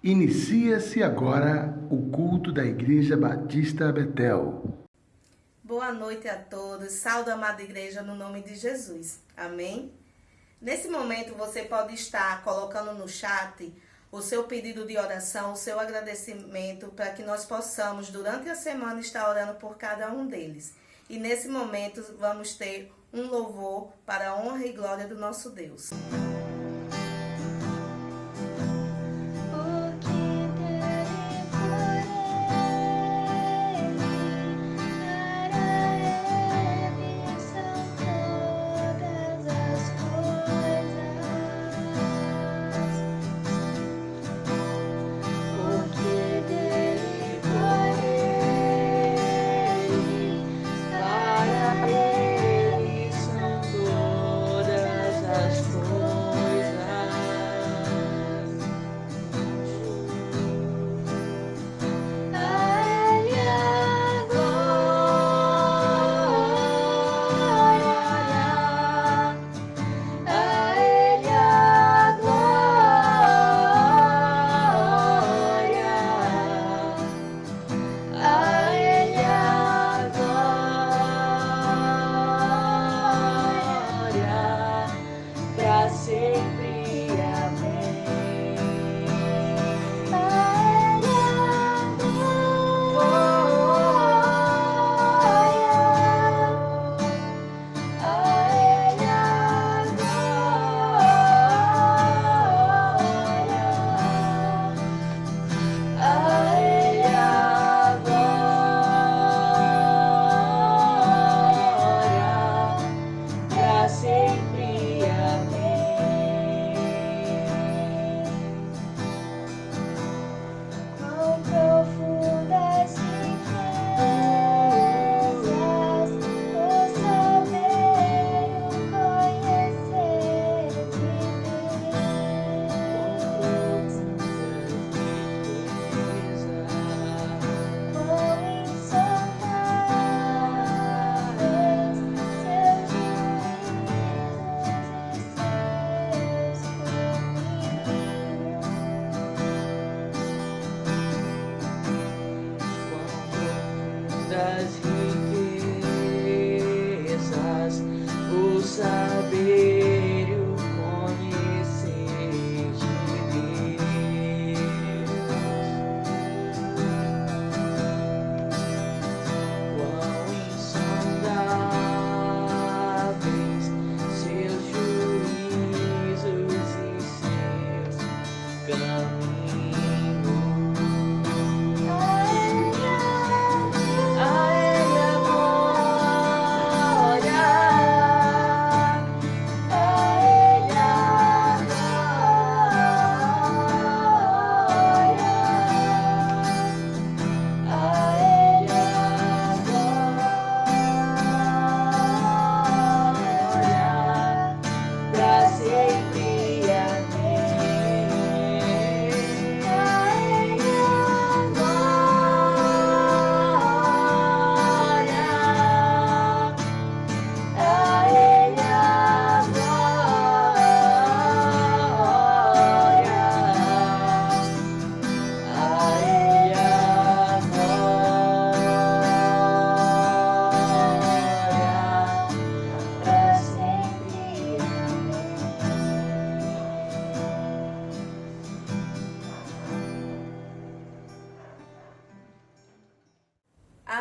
Inicia-se agora o culto da Igreja Batista Betel. Boa noite a todos, salve a amada igreja no nome de Jesus, amém? Nesse momento você pode estar colocando no chat o seu pedido de oração, o seu agradecimento, para que nós possamos durante a semana estar orando por cada um deles. E nesse momento vamos ter um louvor para a honra e glória do nosso Deus.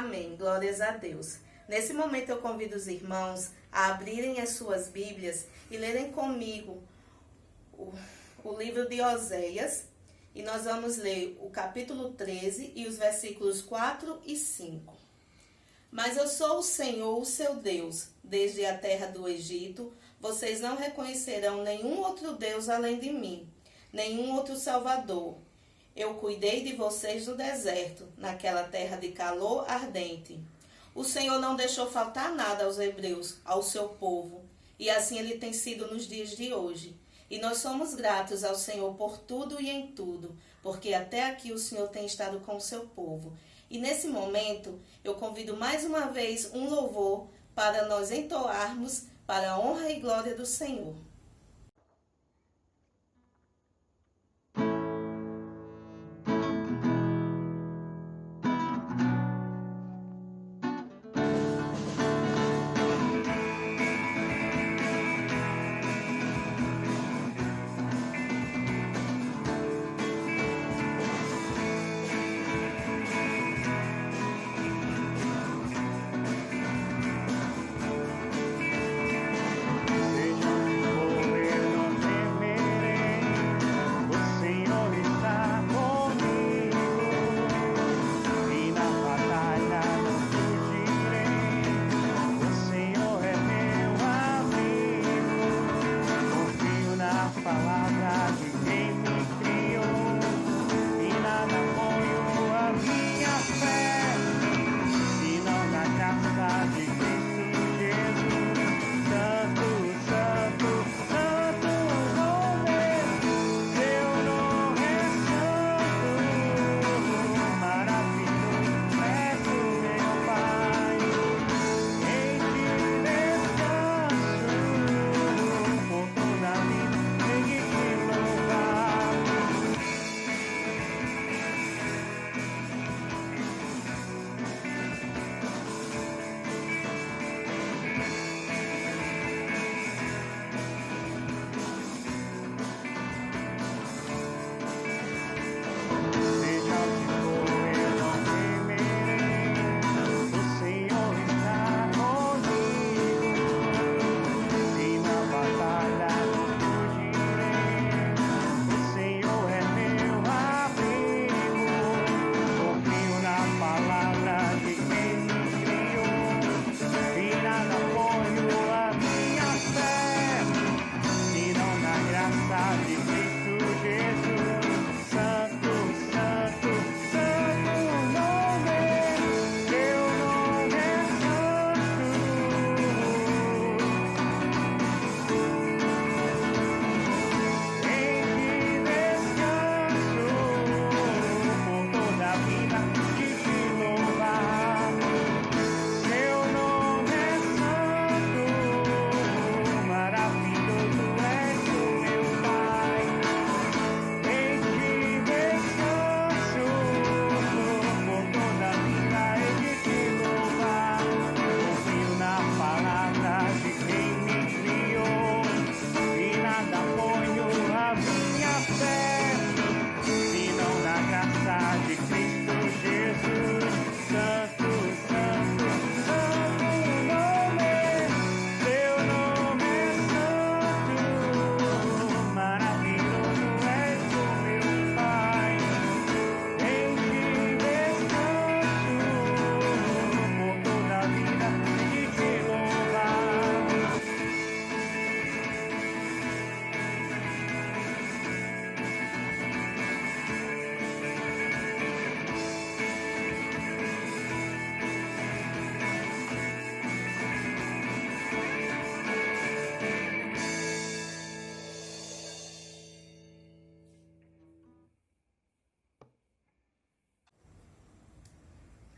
Amém, glórias a Deus. Nesse momento eu convido os irmãos a abrirem as suas Bíblias e lerem comigo o livro de Oséias. E nós vamos ler o capítulo 13 e os versículos 4 e 5. Mas eu sou o Senhor, o seu Deus. Desde a terra do Egito, vocês não reconhecerão nenhum outro Deus além de mim, nenhum outro Salvador. Eu cuidei de vocês no deserto, naquela terra de calor ardente. O Senhor não deixou faltar nada aos hebreus, ao seu povo, e assim ele tem sido nos dias de hoje. E nós somos gratos ao Senhor por tudo e em tudo, porque até aqui o Senhor tem estado com o seu povo. E nesse momento, eu convido mais uma vez um louvor para nós entoarmos para a honra e glória do Senhor.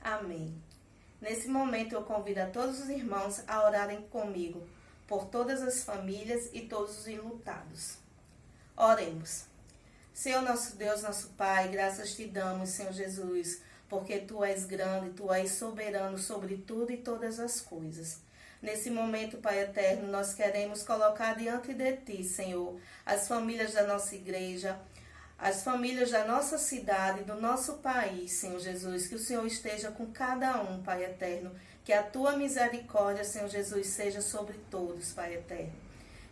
Amém. Nesse momento eu convido a todos os irmãos a orarem comigo por todas as famílias e todos os enlutados. Oremos. Senhor nosso Deus, nosso Pai, graças te damos, Senhor Jesus, porque Tu és grande, Tu és soberano sobre tudo e todas as coisas. Nesse momento, Pai eterno, nós queremos colocar diante de Ti, Senhor, as famílias da nossa igreja, as famílias da nossa cidade, do nosso país, Senhor Jesus, que o Senhor esteja com cada um, Pai eterno, que a Tua misericórdia, Senhor Jesus, seja sobre todos, Pai eterno.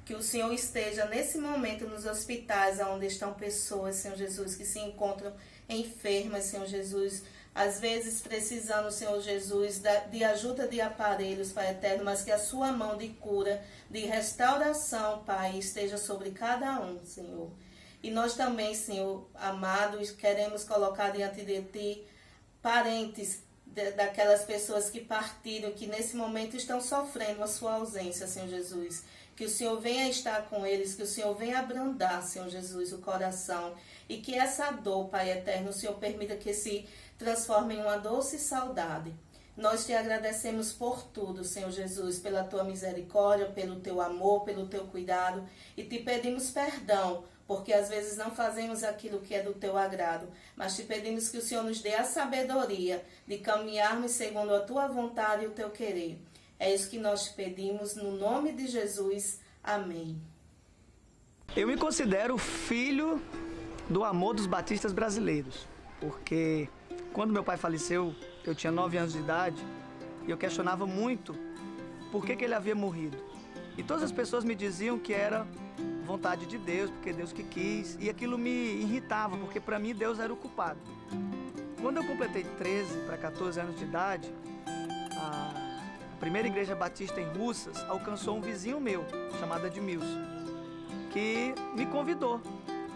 Que o Senhor esteja nesse momento nos hospitais onde estão pessoas, Senhor Jesus, que se encontram enfermas, Senhor Jesus, às vezes precisando, Senhor Jesus, de ajuda de aparelhos, Pai eterno, mas que a Sua mão de cura, de restauração, Pai, esteja sobre cada um, Senhor. E nós também, Senhor amados, queremos colocar diante de Ti parentes daquelas pessoas que partiram, que nesse momento estão sofrendo a Sua ausência, Senhor Jesus. Que o Senhor venha estar com eles, que o Senhor venha abrandar, Senhor Jesus, o coração. E que essa dor, Pai eterno, o Senhor permita que se transforme em uma doce saudade. Nós te agradecemos por tudo, Senhor Jesus, pela Tua misericórdia, pelo Teu amor, pelo Teu cuidado. E te pedimos perdão, porque às vezes não fazemos aquilo que é do Teu agrado. Mas te pedimos que o Senhor nos dê a sabedoria de caminharmos segundo a Tua vontade e o Teu querer. É isso que nós te pedimos, no nome de Jesus. Amém. Eu me considero filho do amor dos batistas brasileiros, porque quando meu pai faleceu, eu tinha 9 anos de idade e eu questionava muito por que ele havia morrido. E todas as pessoas me diziam que era vontade de Deus, porque Deus que quis, e aquilo me irritava, porque para mim Deus era o culpado. Quando eu completei 13 para 14 anos de idade, a primeira igreja batista em Russas alcançou um vizinho meu, chamado Edmilson, que me convidou.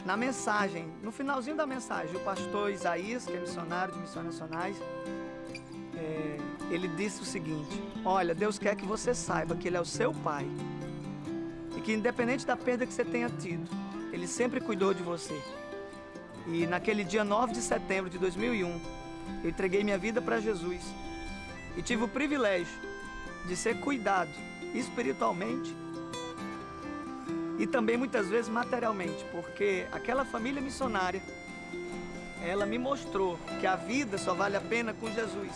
Na mensagem, no finalzinho da mensagem, o pastor Isaías, que é missionário de Missões Nacionais, ele disse o seguinte: olha, Deus quer que você saiba que Ele é o seu pai e que independente da perda que você tenha tido, Ele sempre cuidou de você. E naquele dia 9 de setembro de 2001, eu entreguei minha vida para Jesus e tive o privilégio de ser cuidado espiritualmente e também muitas vezes materialmente, porque aquela família missionária, ela me mostrou que a vida só vale a pena com Jesus.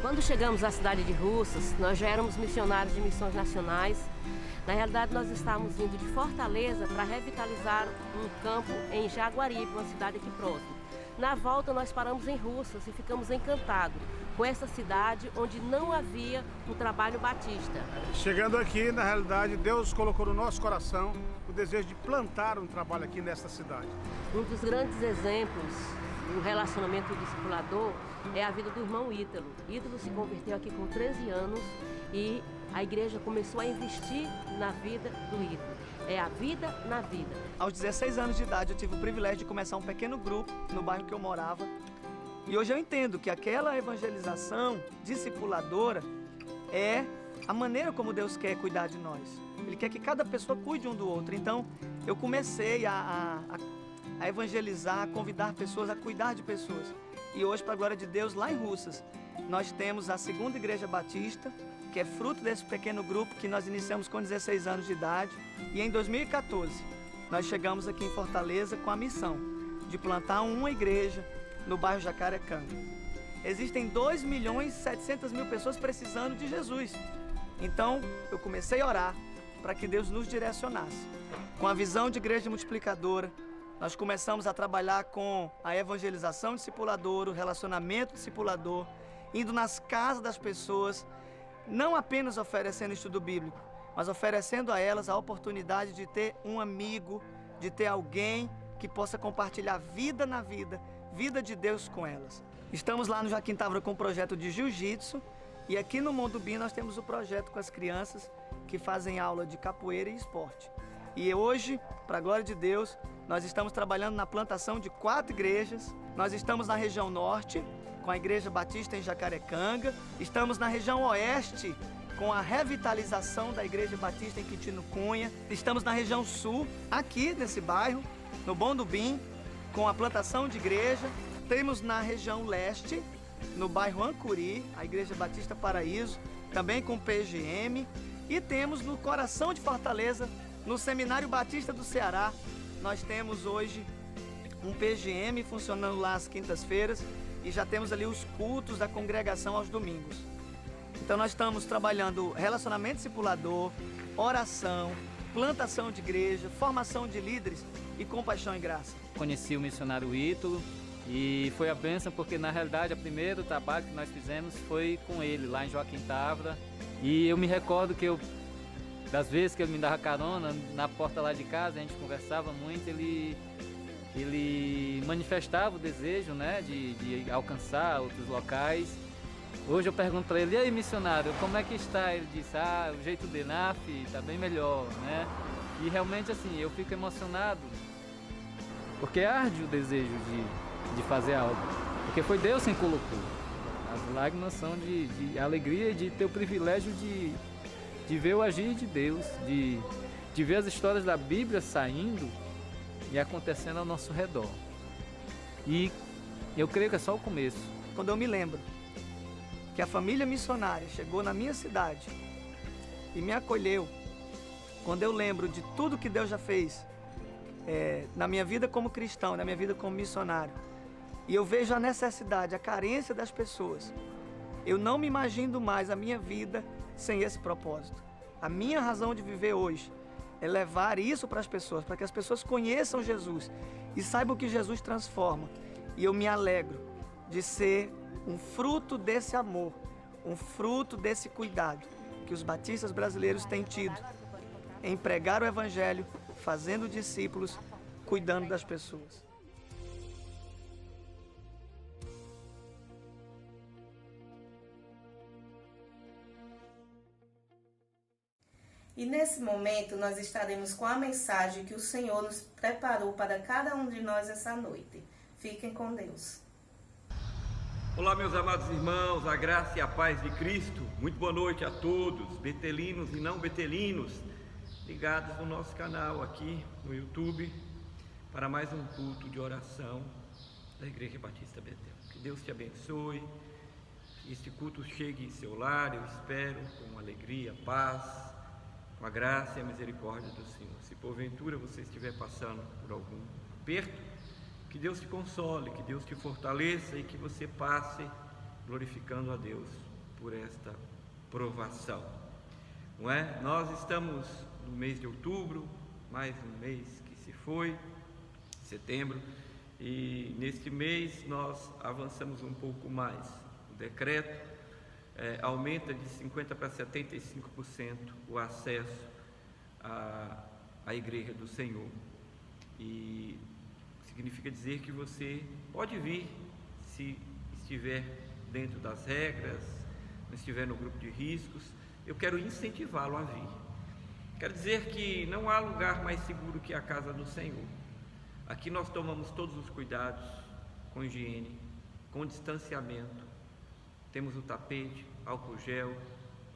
Quando chegamos à cidade de Russas, nós já éramos missionários de Missões Nacionais. Na realidade, nós estávamos indo de Fortaleza para revitalizar um campo em Jaguaribe, uma cidade aqui próxima. Na volta, nós paramos em Russas e ficamos encantados com essa cidade onde não havia um trabalho batista. Chegando aqui, na realidade, Deus colocou no nosso coração o desejo de plantar um trabalho aqui nesta cidade. Um dos grandes exemplos no relacionamento discipulador é a vida do irmão Ítalo. Ítalo se converteu aqui com 13 anos e a igreja começou a investir na vida do Ítalo. É a vida na vida. Aos 16 anos de idade, eu tive o privilégio de começar um pequeno grupo no bairro que eu morava. E hoje eu entendo que aquela evangelização discipuladora é a maneira como Deus quer cuidar de nós. Ele quer que cada pessoa cuide um do outro. Então, eu comecei a evangelizar, a convidar pessoas a cuidar de pessoas. E hoje, para a glória de Deus, lá em Russas, nós temos a segunda igreja batista, que é fruto desse pequeno grupo que nós iniciamos com 16 anos de idade. E em 2014, nós chegamos aqui em Fortaleza com a missão de plantar uma igreja no bairro Jacarecanga. Existem 2.700.000 pessoas precisando de Jesus. Então, eu comecei a orar para que Deus nos direcionasse. Com a visão de igreja multiplicadora, nós começamos a trabalhar com a evangelização discipuladora, o relacionamento discipulador, indo nas casas das pessoas, não apenas oferecendo estudo bíblico, mas oferecendo a elas a oportunidade de ter um amigo, de ter alguém que possa compartilhar vida na vida, vida de Deus com elas. Estamos lá no Joaquim Távora com o projeto de jiu-jitsu e aqui no Mondubim nós temos o projeto com as crianças que fazem aula de capoeira e esporte. E hoje, para a glória de Deus, nós estamos trabalhando na plantação de 4 igrejas. Nós estamos na região norte, com a Igreja Batista em Jacarecanga. Estamos na região oeste, com a revitalização da Igreja Batista em Quintino Cunha. Estamos na região sul, aqui nesse bairro, no Mondubim, com a plantação de igreja. Temos na região leste, no bairro Ancuri, a Igreja Batista Paraíso, também com PGM. E temos no coração de Fortaleza, no Seminário Batista do Ceará, nós temos hoje um PGM funcionando lá às quintas-feiras e já temos ali os cultos da congregação aos domingos. Então nós estamos trabalhando relacionamento discipulador, oração, plantação de igreja, formação de líderes e compaixão e graça. Conheci o missionário Ítalo e foi a bênção porque na realidade o primeiro trabalho que nós fizemos foi com ele lá em Joaquim Távora. E eu me recordo que das vezes que ele me dava carona na porta lá de casa, a gente conversava muito, ele manifestava o desejo, né, de alcançar outros locais. Hoje eu pergunto para ele: e aí, missionário, como é que está? Ele disse: o jeito dele, está bem melhor, né? E realmente assim, eu fico emocionado, porque arde o desejo de fazer algo, porque foi Deus quem colocou. As lágrimas são de alegria e de ter o privilégio de ver o agir de Deus, de ver as histórias da Bíblia saindo e acontecendo ao nosso redor. E eu creio que é só o começo. Quando eu me lembro que a família missionária chegou na minha cidade e me acolheu, quando eu lembro de tudo que Deus já fez na minha vida como cristão, na minha vida como missionário, e eu vejo a necessidade, a carência das pessoas, eu não me imagino mais a minha vida sem esse propósito. A minha razão de viver hoje é levar isso para as pessoas, para que as pessoas conheçam Jesus e saibam que Jesus transforma. E eu me alegro de ser um fruto desse amor, um fruto desse cuidado que os batistas brasileiros têm tido em pregar o Evangelho, fazendo discípulos, cuidando das pessoas. E nesse momento nós estaremos com a mensagem que o Senhor nos preparou para cada um de nós essa noite. Fiquem com Deus. Olá, meus amados irmãos, a graça e a paz de Cristo. Muito boa noite a todos, betelinos e não betelinos, ligados no nosso canal aqui no YouTube, para mais um culto de oração da Igreja Batista Betel. Que Deus te abençoe, que este culto chegue em seu lar, eu espero, com alegria, paz, com a graça e a misericórdia do Senhor. Se porventura você estiver passando por algum aperto, que Deus te console, que Deus te fortaleça e que você passe glorificando a Deus por esta provação. Não é? Nós estamos no mês de outubro, mais um mês que se foi, setembro, e neste mês nós avançamos um pouco mais. O decreto aumenta de 50% para 75% o acesso à Igreja do Senhor. E significa dizer que você pode vir se estiver dentro das regras, não estiver no grupo de riscos. Eu quero incentivá-lo a vir. Quero dizer que não há lugar mais seguro que a casa do Senhor. Aqui nós tomamos todos os cuidados com higiene, com distanciamento. Temos o tapete, álcool gel,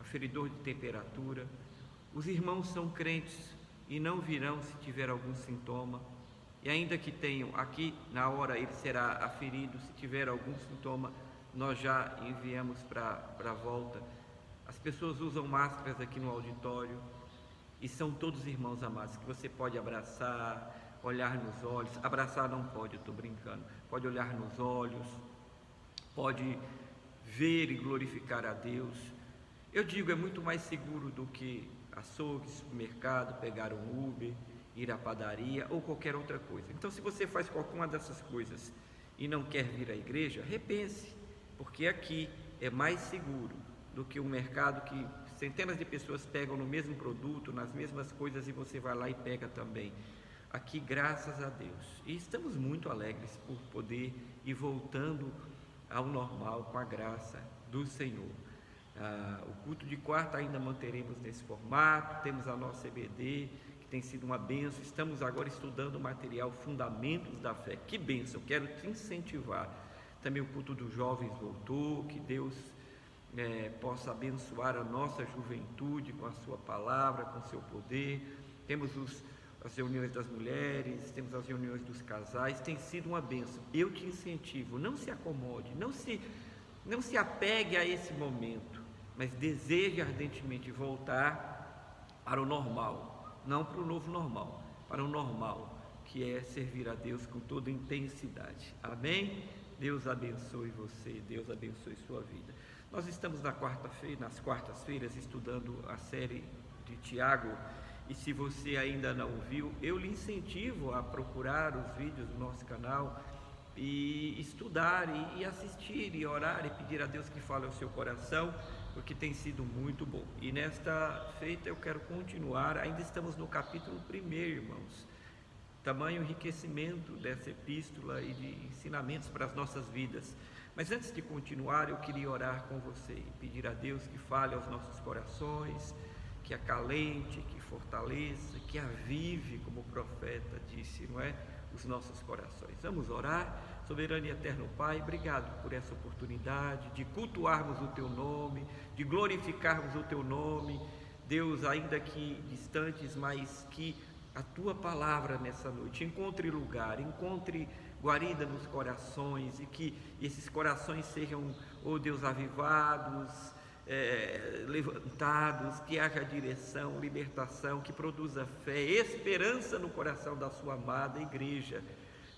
aferidor de temperatura. Os irmãos são crentes e não virão se tiver algum sintoma. E ainda que tenham, aqui na hora ele será aferido. Se tiver algum sintoma, nós já enviamos para a volta. As pessoas usam máscaras aqui no auditório e são todos irmãos amados que você pode abraçar, olhar nos olhos. Abraçar não pode, eu estou brincando. Pode olhar nos olhos, pode ver e glorificar a Deus. Eu digo, é muito mais seguro do que açougue, supermercado, pegar um Uber, ir à padaria ou qualquer outra coisa. Então, se você faz qualquer uma dessas coisas e não quer vir à igreja, repense, porque aqui é mais seguro do que um mercado que centenas de pessoas pegam no mesmo produto, nas mesmas coisas, e você vai lá e pega também. Aqui, graças a Deus, e estamos muito alegres por poder ir voltando ao normal com a graça do Senhor. O culto de quarta ainda manteremos nesse formato, temos a nossa EBD, que tem sido uma bênção. Estamos agora estudando o material Fundamentos da Fé. Que bênção, eu quero te incentivar. Também o culto dos jovens voltou, que Deus possa abençoar a nossa juventude com a sua palavra, com o seu poder. Temos as reuniões das mulheres, temos as reuniões dos casais, tem sido uma bênção. Eu te incentivo, não se acomode, não se Não se apegue a esse momento, mas deseje ardentemente voltar para o normal, não para o novo normal, para o normal, que é servir a Deus com toda intensidade. Amém? Deus abençoe você, Deus abençoe sua vida. Nós estamos nas quartas-feiras estudando a série de Tiago, e se você ainda não viu, eu lhe incentivo a procurar os vídeos do nosso canal e estudar e assistir e orar e pedir a Deus que fale ao seu coração, porque tem sido muito bom. E nesta feita eu quero continuar, ainda estamos no capítulo 1, irmãos. Tamanho enriquecimento dessa epístola e de ensinamentos para as nossas vidas. Mas antes de continuar, eu queria orar com você e pedir a Deus que fale aos nossos corações, que acalente, que fortaleça, que avive, como o profeta disse, não é? Os nossos corações. Vamos orar. Soberano e eterno Pai, obrigado por essa oportunidade de cultuarmos o Teu nome, de glorificarmos o Teu nome, Deus, ainda que distantes, mas que a Tua palavra nessa noite encontre lugar, encontre guarida nos corações, e que esses corações sejam, oh Deus, avivados, levantados, que haja direção, libertação, que produza fé, esperança no coração da sua amada igreja.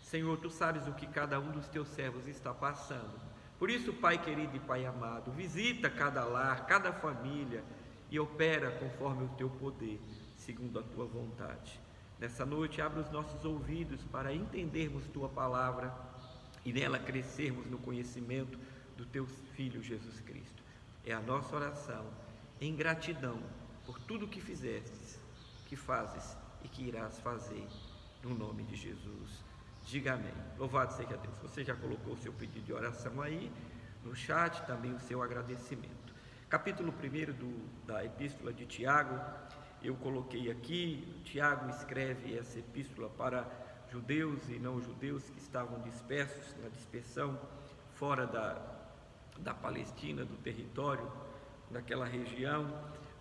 Senhor, Tu sabes o que cada um dos Teus servos está passando. Por isso, Pai querido e Pai amado, visita cada lar, cada família e opera conforme o Teu poder, segundo a Tua vontade. Nessa noite, abre os nossos ouvidos para entendermos Tua palavra e nela crescermos no conhecimento do Teu Filho Jesus Cristo. É a nossa oração em gratidão por tudo que fizestes, que fazes e que irás fazer, no nome de Jesus. Diga amém. Louvado seja Deus. Você já colocou o seu pedido de oração aí no chat, também o seu agradecimento. Capítulo 1 da epístola de Tiago, eu coloquei aqui. Tiago escreve essa epístola para judeus e não judeus que estavam dispersos na dispersão fora da Palestina, do território daquela região.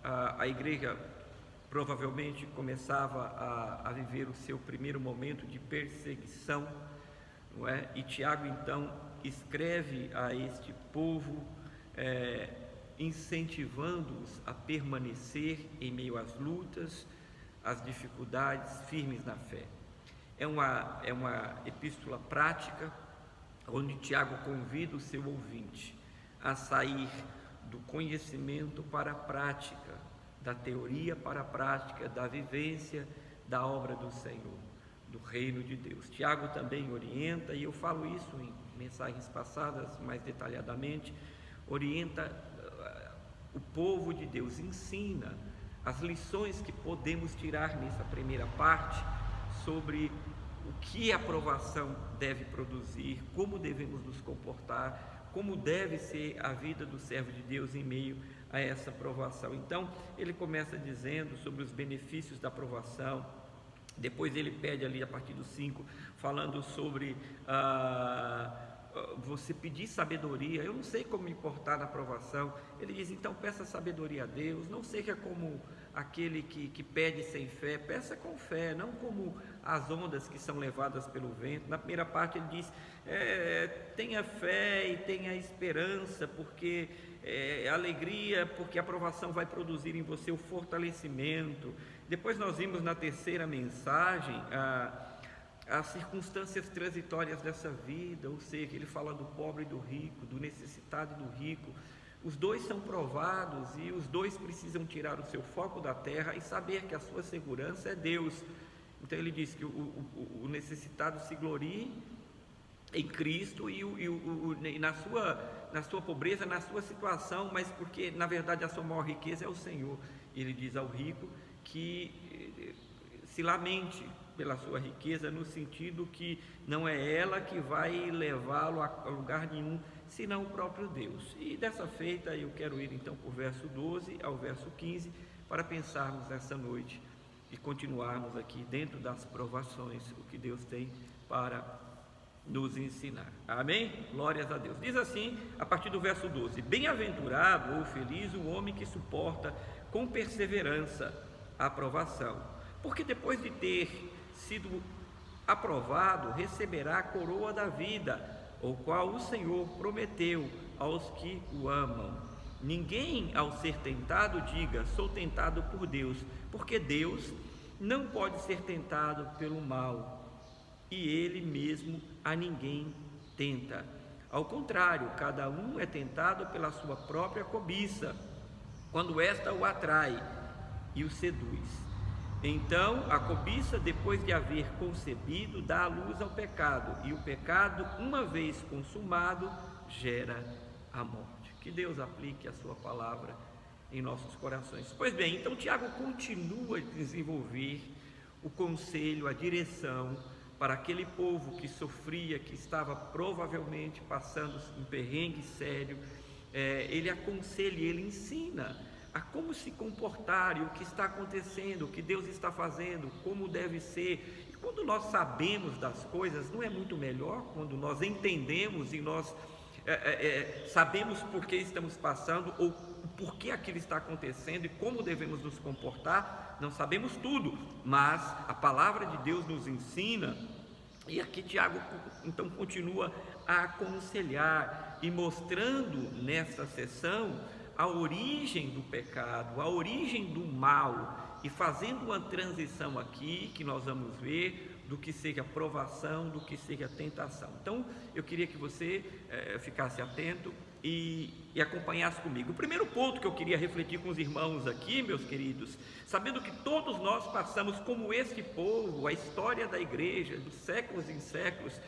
A igreja provavelmente começava a viver o seu primeiro momento de perseguição, não é? E Tiago então escreve a este povo, incentivando-os a permanecer em meio às lutas, às dificuldades, firmes na fé. É uma epístola prática, onde Tiago convida o seu ouvinte a sair do conhecimento para a prática, da teoria para a prática, da vivência da obra do Senhor, do reino de Deus. Tiago também orienta, e eu falo isso em mensagens passadas mais detalhadamente, orienta o povo de Deus, ensina as lições que podemos tirar nessa primeira parte sobre o que a provação deve produzir, como devemos nos comportar, como deve ser a vida do servo de Deus em meio a essa provação. Então, ele começa dizendo sobre os benefícios da provação, depois ele pede ali a partir do 5, falando sobre você pedir sabedoria. Eu não sei como me portar na provação. Ele diz, então peça sabedoria a Deus, não seja como aquele que pede sem fé, peça com fé, não como as ondas que são levadas pelo vento. Na primeira parte ele diz, tenha fé e tenha esperança, porque alegria, porque a provação vai produzir em você o fortalecimento. Depois nós vimos na terceira mensagem as circunstâncias transitórias dessa vida, ou seja, ele fala do pobre e do rico, do necessitado e do rico. Os dois são provados e os dois precisam tirar o seu foco da terra e saber que a sua segurança é Deus. Então ele diz que o necessitado se glorie em Cristo e na sua pobreza, na sua situação, mas porque na verdade a sua maior riqueza é o Senhor. Ele diz ao rico que se lamente pela sua riqueza, no sentido que não é ela que vai levá-lo a lugar nenhum, senão o próprio Deus. E dessa feita eu quero ir então para o verso 12 ao verso 15, para pensarmos nessa noite e continuarmos aqui dentro das provações, o que Deus tem para nos ensinar. Amém? Glórias a Deus. Diz assim, a partir do verso 12: bem-aventurado ou feliz o homem que suporta com perseverança a provação, porque depois de ter sido aprovado, receberá a coroa da vida, o qual o Senhor prometeu aos que o amam. Ninguém, ao ser tentado, diga: sou tentado por Deus, porque Deus não pode ser tentado pelo mal, e Ele mesmo a ninguém tenta. Ao contrário, cada um é tentado pela sua própria cobiça, quando esta o atrai e o seduz. Então, a cobiça, depois de haver concebido, dá a luz ao pecado, e o pecado, uma vez consumado, gera a morte. Que Deus aplique a sua palavra em nossos corações. Pois bem, então Tiago continua a desenvolver o conselho, a direção para aquele povo que sofria, que estava provavelmente passando um perrengue sério. Ele aconselha, ele ensina a como se comportar e o que está acontecendo, o que Deus está fazendo, como deve ser. E quando nós sabemos das coisas, não é muito melhor quando nós entendemos e nós sabemos por que estamos passando ou por que aquilo está acontecendo e como devemos nos comportar. Não sabemos tudo, mas a palavra de Deus nos ensina. E aqui Tiago então continua a aconselhar e mostrando nesta sessão a origem do pecado, a origem do mal, e fazendo uma transição aqui que nós vamos ver do que seja provação, do que seja tentação. Então eu queria que você ficasse atento e acompanhasse comigo. O primeiro ponto que eu queria refletir com os irmãos aqui, meus queridos, sabendo que todos nós passamos como este povo, a história da igreja, de séculos em séculos,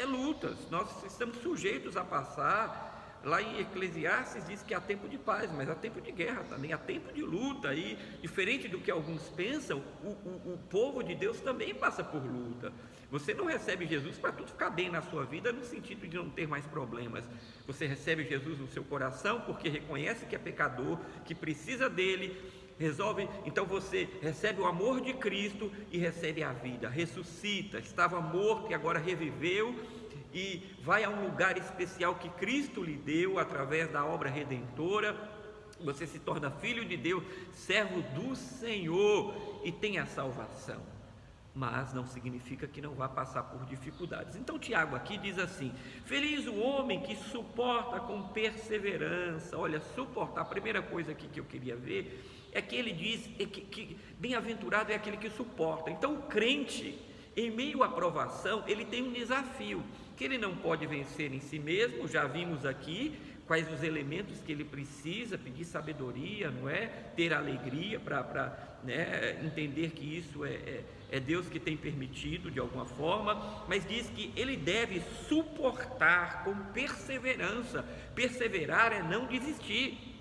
lutas, nós estamos sujeitos a passar. Lá em Eclesiastes diz que há tempo de paz, mas há tempo de guerra também, há tempo de luta. E diferente do que alguns pensam, o povo de Deus também passa por luta. Você não recebe Jesus para tudo ficar bem na sua vida, no sentido de não ter mais problemas. Você recebe Jesus no seu coração porque reconhece que é pecador, que precisa dele, resolve. Então você recebe o amor de Cristo e recebe a vida, ressuscita, estava morto e agora reviveu, e vai a um lugar especial que Cristo lhe deu através da obra redentora. Você se torna filho de Deus, servo do Senhor e tem a salvação, mas não significa que não vá passar por dificuldades. Então Tiago aqui diz assim: feliz o homem que suporta com perseverança. Olha, suportar, a primeira coisa aqui que eu queria ver é que ele diz que bem-aventurado é aquele que suporta. Então o crente, em meio à provação, ele tem um desafio que ele não pode vencer em si mesmo. Já vimos aqui quais os elementos que ele precisa: pedir sabedoria, não é? Ter alegria para entender que isso é Deus que tem permitido de alguma forma, mas diz que ele deve suportar com perseverança. Perseverar é não desistir,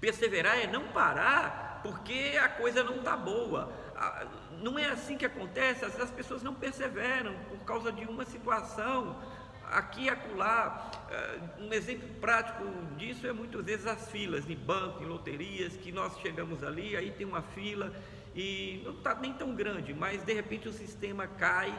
perseverar é não parar porque a coisa não está boa. Não é assim que acontece. Às vezes as pessoas não perseveram por causa de uma situação aqui e acolá. Um exemplo prático disso é muitas vezes as filas em banco, em loterias, que nós chegamos ali, aí tem uma fila e não está nem tão grande, mas de repente o sistema cai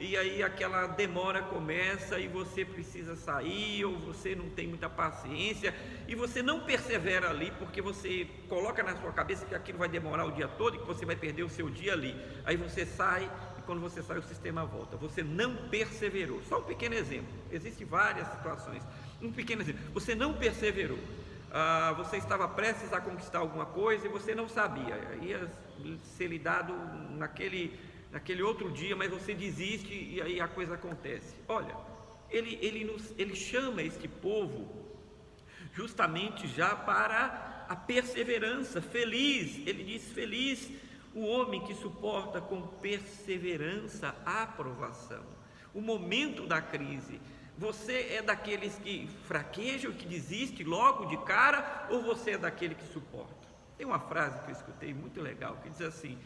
e aí aquela demora começa e você precisa sair, ou você não tem muita paciência e você não persevera ali porque você coloca na sua cabeça que aquilo vai demorar o dia todo e que você vai perder o seu dia ali. Aí você sai e quando você sai o sistema volta. Você não perseverou. Só um pequeno exemplo, existem várias situações. Um pequeno exemplo: você não perseverou. Você estava prestes a conquistar alguma coisa e você não sabia, ia ser lhe dado naquele outro dia, mas você desiste e aí a coisa acontece. Olha, ele chama este povo justamente já para a perseverança. Feliz, ele diz: feliz o homem que suporta com perseverança a provação, o momento da crise. Você é daqueles que fraquejam, que desiste logo de cara, ou você é daquele que suporta? Tem uma frase que eu escutei muito legal, que diz assim: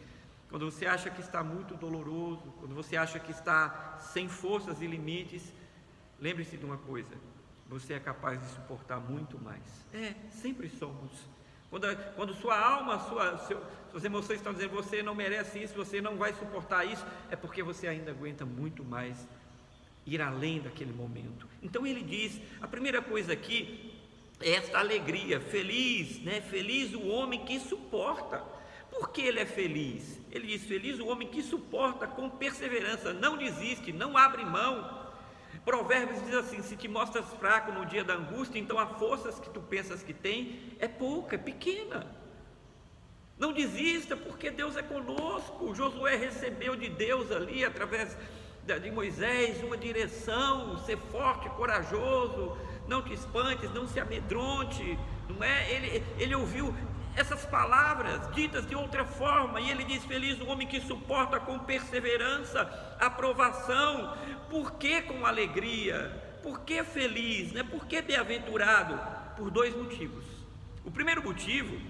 quando você acha que está muito doloroso, quando você acha que está sem forças e limites, lembre-se de uma coisa: você é capaz de suportar muito mais. Sempre somos. Quando sua alma, suas emoções estão dizendo você não merece isso, você não vai suportar isso, é porque você ainda aguenta muito mais ir além daquele momento. Então ele diz, a primeira coisa aqui é esta alegria, feliz, feliz o homem que suporta. Por que ele é feliz? Ele diz: feliz o homem que suporta com perseverança, não desiste, não abre mão. Provérbios diz assim: se te mostras fraco no dia da angústia, então a força que tu pensas que tem é pouca, é pequena. Não desista, porque Deus é conosco. Josué recebeu de Deus ali, através de Moisés, uma direção: ser forte, corajoso, não te espantes, não se amedronte, não é? Ele ouviu essas palavras ditas de outra forma, e ele diz: feliz o homem que suporta com perseverança a provação. Por que com alegria? Por que feliz? Né? Por que bem-aventurado? Por dois motivos. O primeiro motivo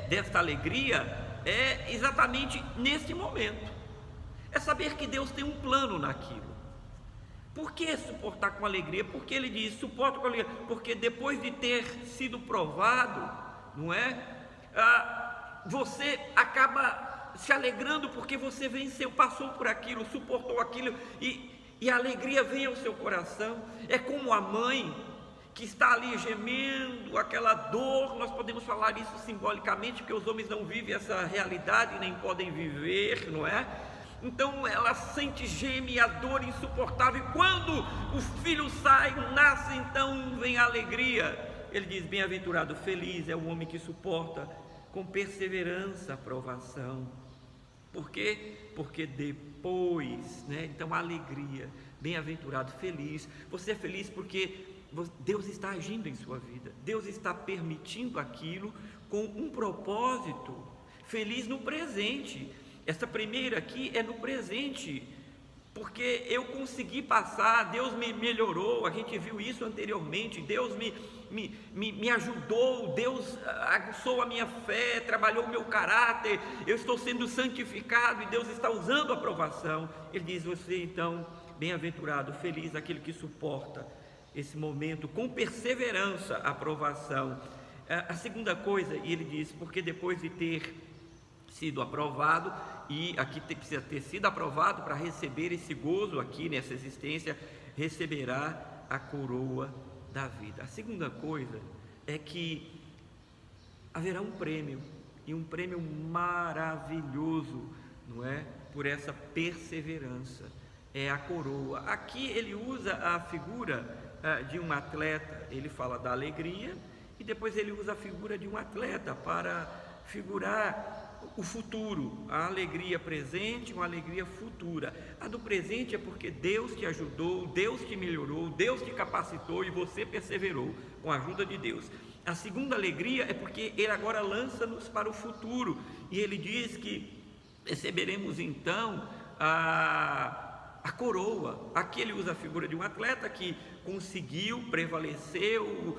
desta alegria é exatamente neste momento, é saber que Deus tem um plano naquilo. Por que suportar com alegria? Porque ele diz: suporta com alegria, porque depois de ter sido provado, não é? Você acaba se alegrando porque você venceu, passou por aquilo, suportou aquilo, e a alegria vem ao seu coração. É como a mãe que está ali gemendo aquela dor. Nós podemos falar isso simbolicamente, porque os homens não vivem essa realidade, nem podem viver, não é? Então ela sente, geme a dor insuportável, e quando o filho sai, nasce, então vem a alegria. Ele diz: bem-aventurado, feliz é o homem que suporta com perseverança a provação. Por quê? Porque depois, né? Então a alegria, bem-aventurado, feliz. Você é feliz porque Deus está agindo em sua vida, Deus está permitindo aquilo com um propósito. Feliz no presente. Essa primeira aqui é no presente, porque eu consegui passar, Deus me melhorou. A gente viu isso anteriormente. Deus me ajudou, Deus aguçou a minha fé, trabalhou o meu caráter, eu estou sendo santificado e Deus está usando a provação. Ele diz: você então, bem-aventurado, feliz aquele que suporta esse momento com perseverança a provação. A segunda coisa, e ele diz: porque depois de ter sido aprovado, e aqui precisa ter sido aprovado para receber esse gozo aqui nessa existência, receberá a coroa da vida. A segunda coisa é que haverá um prêmio, e um prêmio maravilhoso, não é? Por essa perseverança, é a coroa. Aqui ele usa a figura de um atleta. Ele fala da alegria e depois ele usa a figura de um atleta para figurar o futuro, a alegria presente, uma alegria futura. A do presente é porque Deus te ajudou, Deus te melhorou, Deus te capacitou e você perseverou com a ajuda de Deus. A segunda alegria é porque ele agora lança-nos para o futuro, e ele diz que receberemos então a coroa. Aqui ele usa a figura de um atleta que conseguiu, prevaleceu,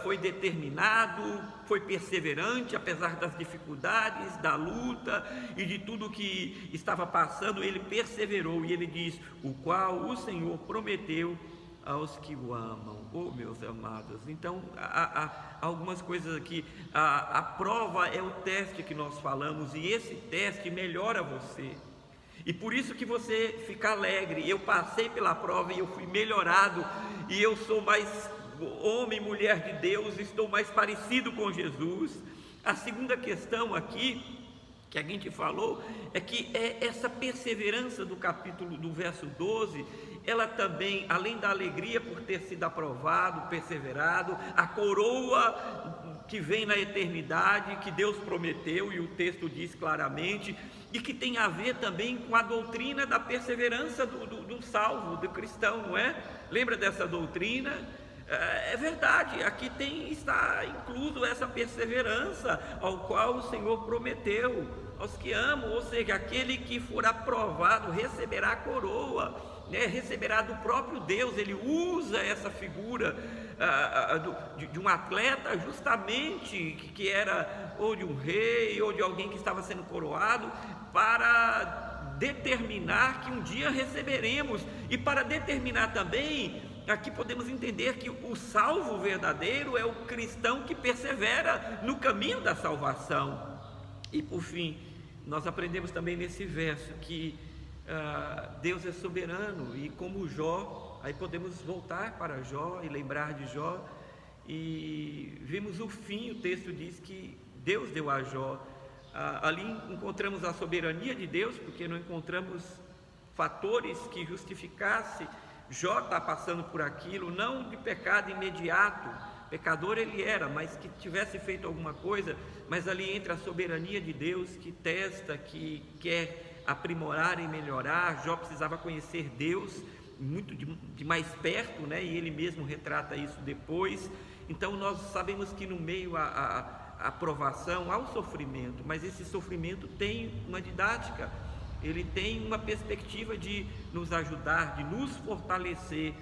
foi determinado, foi perseverante, apesar das dificuldades, da luta e de tudo que estava passando. Ele perseverou, e ele diz: o qual o Senhor prometeu aos que o amam. Oh, meus amados, então há algumas coisas aqui. A prova é o teste que nós falamos, e esse teste melhora você. E por isso que você fica alegre. Eu passei pela prova e eu fui melhorado, e eu sou mais homem, mulher de Deus, estou mais parecido com Jesus. A segunda questão aqui que a gente falou é que essa perseverança do capítulo, do verso 12, ela também, além da alegria por ter sido aprovado, perseverado, a coroa que vem na eternidade, que Deus prometeu, e o texto diz claramente, e que tem a ver também com a doutrina da perseverança do salvo, do cristão, não é? Lembra dessa doutrina? É verdade, aqui está incluso essa perseverança ao qual o Senhor prometeu aos que amam, ou seja, aquele que for aprovado receberá a coroa, né? Receberá do próprio Deus. Ele usa essa figura de um atleta, justamente, que era ou de um rei ou de alguém que estava sendo coroado, para determinar que um dia receberemos, e para determinar também, aqui podemos entender que o salvo verdadeiro é o cristão que persevera no caminho da salvação. E por fim, nós aprendemos também nesse verso que Deus é soberano, e como Jó, aí podemos voltar para Jó e lembrar de Jó, e vimos o fim. O texto diz que Deus deu a Jó. Ali encontramos a soberania de Deus, porque não encontramos fatores que justificassem Jó está passando por aquilo, não de pecado imediato, pecador ele era, mas que tivesse feito alguma coisa, mas ali entra a soberania de Deus, que testa, que quer aprimorar e melhorar. Jó precisava conhecer Deus muito de mais perto, né? E ele mesmo retrata isso depois. Então nós sabemos que no meio à provação há o sofrimento, mas esse sofrimento tem uma didática, ele tem uma perspectiva de nos ajudar, de nos fortalecer.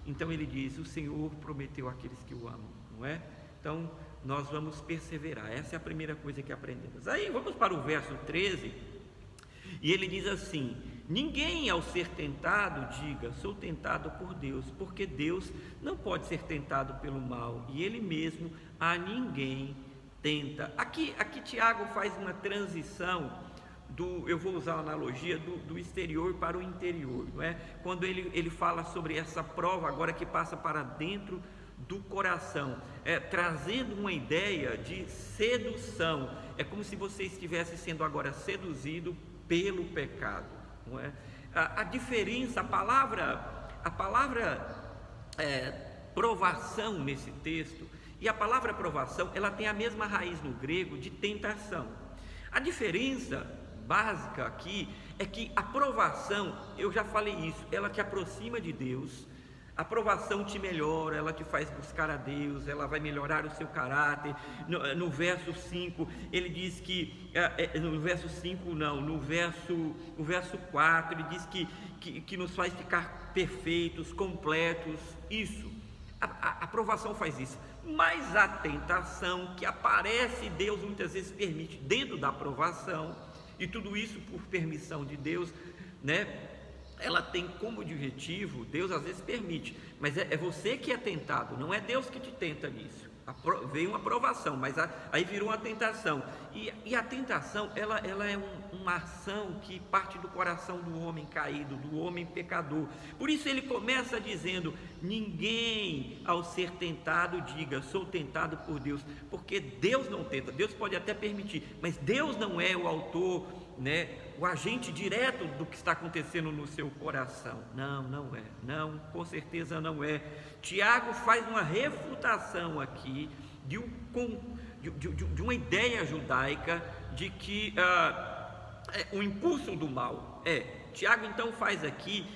Então ele diz: o Senhor prometeu àqueles que o amam, não é? Então nós vamos perseverar. Essa é a primeira coisa que aprendemos. Aí vamos para o verso 13, e ele diz assim: ninguém ao ser tentado diga, sou tentado por Deus, porque Deus não pode ser tentado pelo mal, e Ele mesmo a ninguém tenta. Aqui Tiago faz uma transição eu vou usar a analogia do exterior para o interior, não é? Quando ele fala sobre essa prova agora que passa para dentro do coração, trazendo uma ideia de sedução. É como se você estivesse sendo agora seduzido pelo pecado, não é? A diferença, a palavra provação nesse texto, e a palavra provação, ela tem a mesma raiz no grego de tentação. A diferença básica aqui é que a provação, eu já falei isso, ela te aproxima de Deus. A provação te melhora, ela te faz buscar a Deus, ela vai melhorar o seu caráter. No verso 5, ele diz que, no verso 5 não, no verso 4, ele diz que nos faz ficar perfeitos, completos. Isso, a provação faz isso. Mas a tentação que aparece, Deus muitas vezes permite dentro da provação, e tudo isso por permissão de Deus, né? Ela tem como objetivo, Deus às vezes permite, mas é você que é tentado, não é Deus que te tenta nisso. Veio uma provação, mas aí virou uma tentação, e a tentação, ela é uma ação que parte do coração do homem caído, do homem pecador. Por isso ele começa dizendo: ninguém ao ser tentado diga, sou tentado por Deus, porque Deus não tenta. Deus pode até permitir, mas Deus não é o autor, né, o agente direto do que está acontecendo no seu coração. Não é, não, com certeza não é. Tiago faz uma refutação aqui de uma ideia judaica de que o impulso do mal Tiago então faz aqui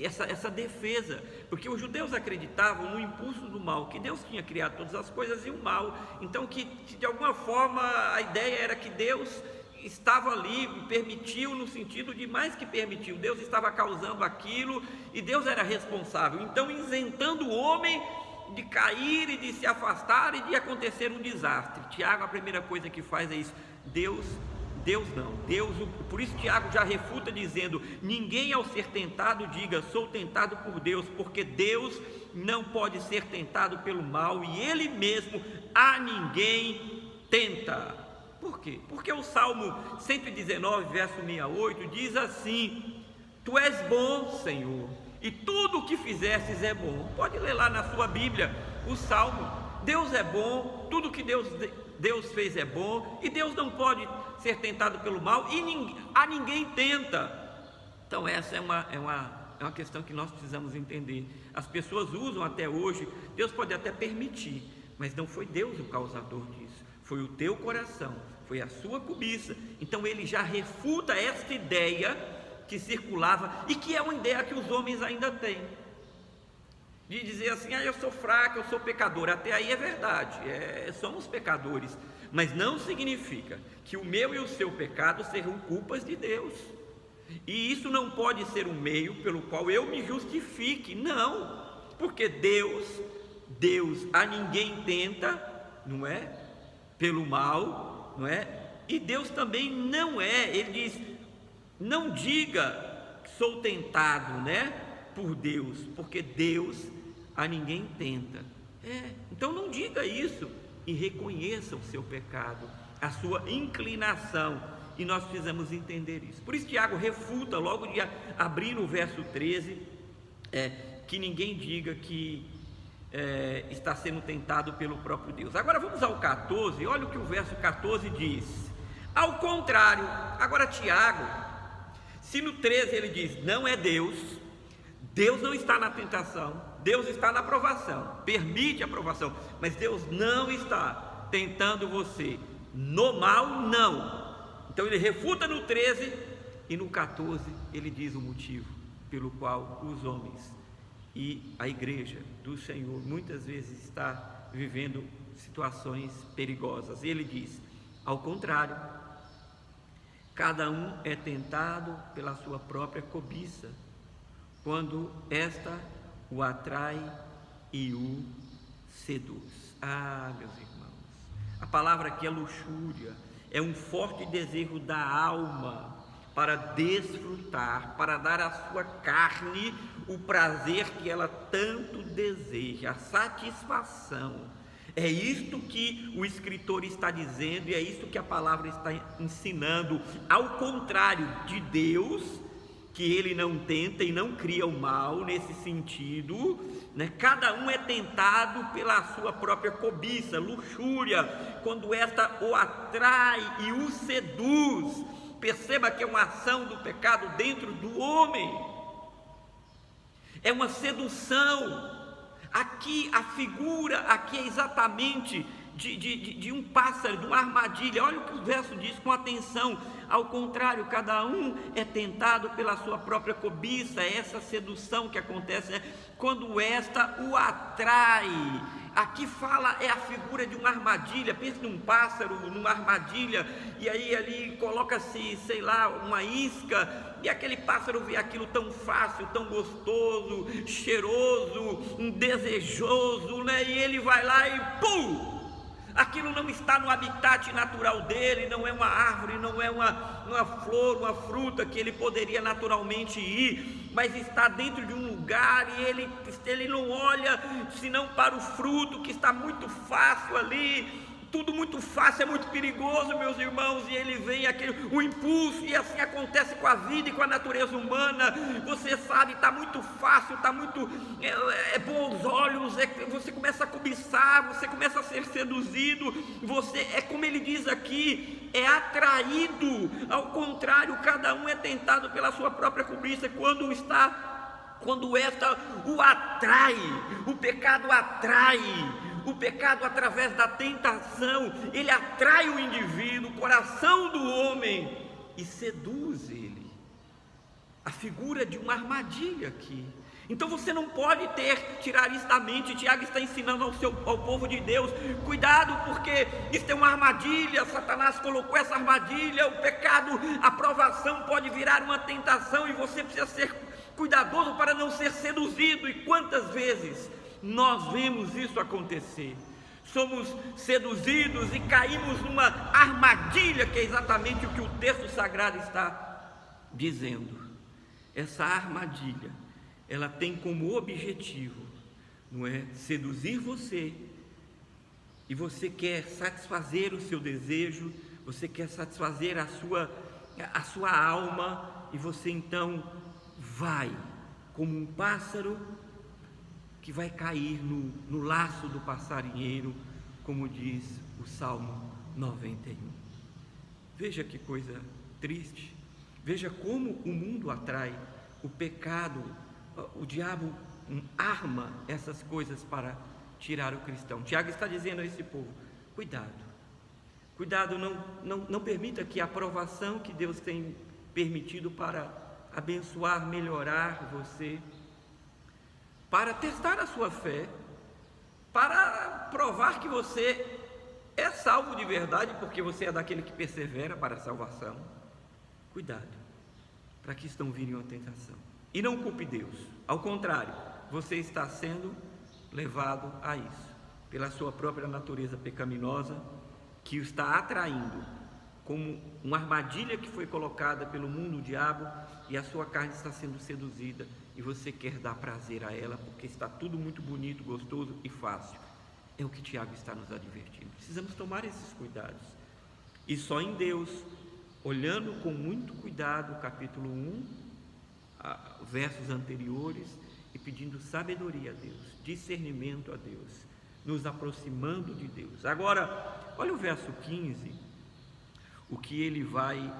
essa defesa, porque os judeus acreditavam no impulso do mal, que Deus tinha criado todas as coisas e o mal, então que de alguma forma a ideia era que Deus estava ali, permitiu no sentido de mais que permitiu, Deus estava causando aquilo e Deus era responsável, então isentando o homem de cair e de se afastar e de acontecer um desastre. Tiago, a primeira coisa que faz é isso: Deus não, por isso Tiago já refuta dizendo: ninguém ao ser tentado diga, sou tentado por Deus, porque Deus não pode ser tentado pelo mal e Ele mesmo a ninguém tenta. Por quê? Porque o Salmo 119, verso 68 diz assim: Tu és bom, Senhor, e tudo o que fizestes é bom. Pode ler lá na sua Bíblia o Salmo. Deus é bom, tudo que Deus fez é bom, e Deus não pode ser tentado pelo mal, e a ninguém tenta. Então essa é uma questão que nós precisamos entender. As pessoas usam até hoje, Deus pode até permitir, mas não foi Deus o causador disso, foi o teu coração, foi a sua cobiça. Então ele já refuta esta ideia que circulava, e que é uma ideia que os homens ainda têm, de dizer assim: eu sou fraco, eu sou pecador. Até aí é verdade, somos pecadores, mas não significa que o meu e o seu pecado sejam culpas de Deus, e isso não pode ser um meio pelo qual eu me justifique, não, porque Deus a ninguém tenta, não é? Pelo mal, não é? E Deus também não ele diz: não diga que sou tentado, né, por Deus, porque Deus a ninguém tenta. Então não diga isso, e reconheça o seu pecado, a sua inclinação, e nós precisamos entender isso. Por isso Tiago refuta logo de abrir no verso 13, que ninguém diga que está sendo tentado pelo próprio Deus. Agora vamos ao 14, olha o que o verso 14 diz: ao contrário. Agora Tiago, se no 13 ele diz: não é Deus Deus não está na tentação, Deus está na aprovação, permite a aprovação, mas Deus não está tentando você no mal, não. Então ele refuta no 13 e no 14 ele diz o motivo pelo qual os homens e a igreja do Senhor muitas vezes está vivendo situações perigosas. Ele diz: ao contrário, cada um é tentado pela sua própria cobiça, quando esta o atrai e o seduz. Ah, meus irmãos, a palavra aqui é luxúria, é um forte desejo da alma para desfrutar, para dar à sua carne o prazer que ela tanto deseja, a satisfação. É isto que o escritor está dizendo e é isto que a palavra está ensinando. Ao contrário de Deus, que ele não tenta e não cria o mal nesse sentido, né? Cada um é tentado pela sua própria cobiça, luxúria, quando esta o atrai e o seduz. Perceba que é uma ação do pecado dentro do homem, é uma sedução. Aqui a figura aqui é exatamente de um pássaro, de uma armadilha. Olha o que o verso diz com atenção: ao contrário, cada um é tentado pela sua própria cobiça. É essa sedução que acontece, né? Quando esta o atrai. Aqui fala, é a figura de uma armadilha. Pense num pássaro, numa armadilha, e aí ali coloca-se, sei lá, uma isca, e aquele pássaro vê aquilo tão fácil, tão gostoso, cheiroso, desejoso, né? E ele vai lá e pum! Aquilo não está no habitat natural dele, não é uma árvore, não é uma flor, uma fruta que ele poderia naturalmente ir, mas está dentro de um lugar e ele não olha senão para o fruto que está muito fácil ali. Tudo muito fácil, é muito perigoso, meus irmãos, e ele vem o impulso, e assim acontece com a vida e com a natureza humana. Você sabe, está muito fácil, está muito é bom aos olhos, você começa a cobiçar, você começa a ser seduzido, você é como ele diz aqui, é atraído. Ao contrário, cada um é tentado pela sua própria cobiça, quando esta o atrai, o pecado atrai. O pecado, através da tentação, ele atrai o indivíduo, o coração do homem, e seduz ele. A figura de uma armadilha aqui. Então você não pode tirar isso da mente. Tiago está ensinando ao povo de Deus: cuidado, porque isso é uma armadilha. Satanás colocou essa armadilha. O pecado, a provação pode virar uma tentação, e você precisa ser cuidadoso para não ser seduzido. E quantas vezes nós vemos isso acontecer? Somos seduzidos e caímos numa armadilha, que é exatamente o que o texto sagrado está dizendo. Essa armadilha, ela tem como objetivo, não é, seduzir você, e você quer satisfazer o seu desejo, você quer satisfazer a sua alma, e você então vai como um pássaro que vai cair no laço do passarinheiro, como diz o Salmo 91. Veja que coisa triste, veja como o mundo atrai, o pecado, o diabo arma essas coisas para tirar o cristão. Tiago está dizendo a esse povo: cuidado, não permita que a aprovação que Deus tem permitido para abençoar, melhorar você, para testar a sua fé, para provar que você é salvo de verdade, porque você é daquele que persevera para a salvação. Cuidado, para que isso não vire uma tentação. E não culpe Deus, ao contrário, você está sendo levado a isso, pela sua própria natureza pecaminosa, que o está atraindo, como uma armadilha que foi colocada pelo mundo, o diabo, e a sua carne está sendo seduzida, e você quer dar prazer a ela, porque está tudo muito bonito, gostoso e fácil. É o que Tiago está nos advertindo. Precisamos tomar esses cuidados, e só em Deus, olhando com muito cuidado o capítulo 1, versos anteriores, e pedindo sabedoria a Deus, discernimento a Deus, nos aproximando de Deus. Agora, olha o verso 15, o que ele vai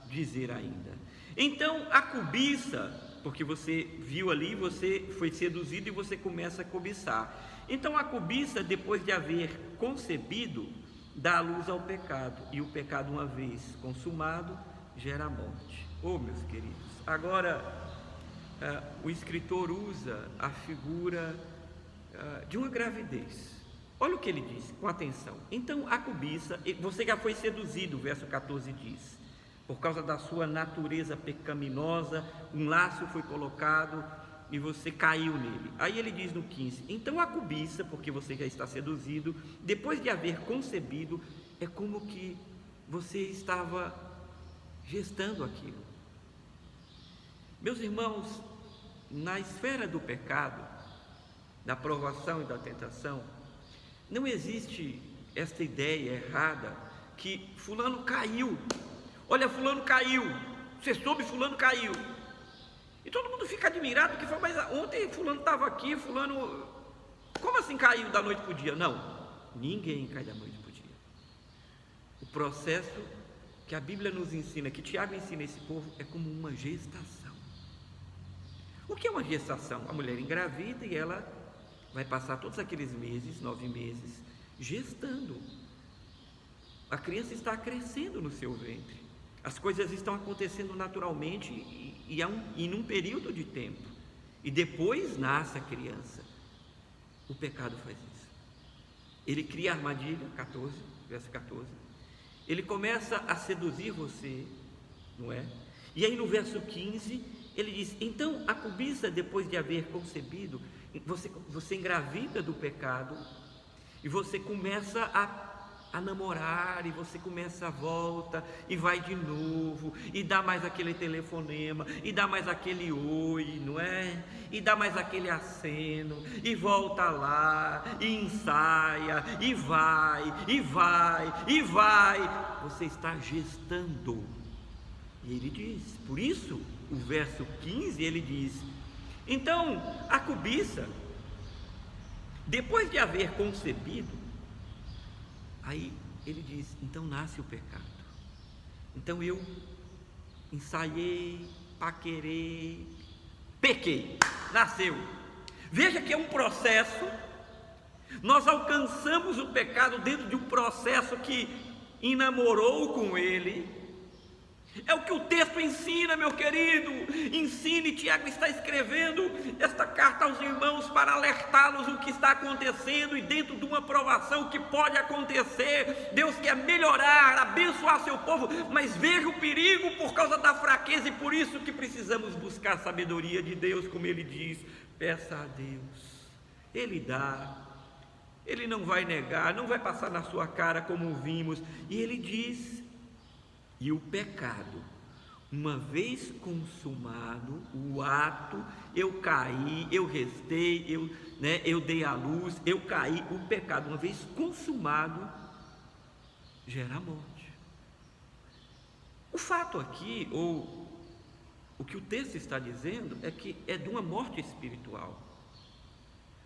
dizer ainda. Então a cobiça porque você viu ali, você foi seduzido e você começa a cobiçar. Então a cobiça, depois de haver concebido, dá luz ao pecado, e o pecado, uma vez consumado, gera a morte. Oh, meus queridos, agora o escritor usa a figura de uma gravidez. Olha o que ele diz, com atenção. Então a cobiça, você já foi seduzido, o verso 14 diz, por causa da sua natureza pecaminosa, um laço foi colocado e você caiu nele. Aí ele diz no 15, então a cobiça, porque você já está seduzido, depois de haver concebido, é como que você estava gestando aquilo. Meus irmãos, na esfera do pecado, da provação e da tentação, não existe esta ideia errada que fulano caiu. Olha, fulano caiu, você soube, fulano caiu. E todo mundo fica admirado, porque fala, mas ontem fulano estava aqui, fulano, como assim caiu da noite para o dia? Não, ninguém cai da noite para o dia. O processo que a Bíblia nos ensina, que Tiago ensina esse povo, é como uma gestação. O que é uma gestação? A mulher engravida e ela vai passar todos aqueles meses, 9 meses, gestando. A criança está crescendo no seu ventre. As coisas estão acontecendo naturalmente e num período de tempo. E depois nasce a criança. O pecado faz isso. Ele cria a armadilha, 14, verso 14. Ele começa a seduzir você, não é? E aí no verso 15, ele diz, então a cobiça, depois de haver concebido, você engravida do pecado, e você começa a namorar, e você começa a volta, e vai de novo, e dá mais aquele telefonema, e dá mais aquele oi, não é? E dá mais aquele aceno, e volta lá, e ensaia, e vai, e vai, e vai. Você está gestando. E ele diz, por isso, o verso 15, ele diz, então, a cobiça, depois de haver concebido, aí ele diz, então nasce o pecado. Então eu ensaiei, paquerei, pequei, nasceu. Veja que é um processo. Nós alcançamos o pecado dentro de um processo que enamorou com ele. É o que o texto ensina, meu querido. Ensine, Tiago está escrevendo esta carta aos irmãos para alertá-los o que está acontecendo e dentro de uma provação que pode acontecer. Deus quer melhorar, abençoar seu povo, mas veja o perigo por causa da fraqueza, e por isso que precisamos buscar a sabedoria de Deus, como ele diz, peça a Deus, ele dá, ele não vai negar, não vai passar na sua cara como vimos, e ele diz, e o pecado, uma vez consumado, o ato, eu caí, eu restei, eu dei a luz, eu caí, o pecado, uma vez consumado, gera a morte. O fato aqui, ou o que o texto está dizendo, é que é de uma morte espiritual.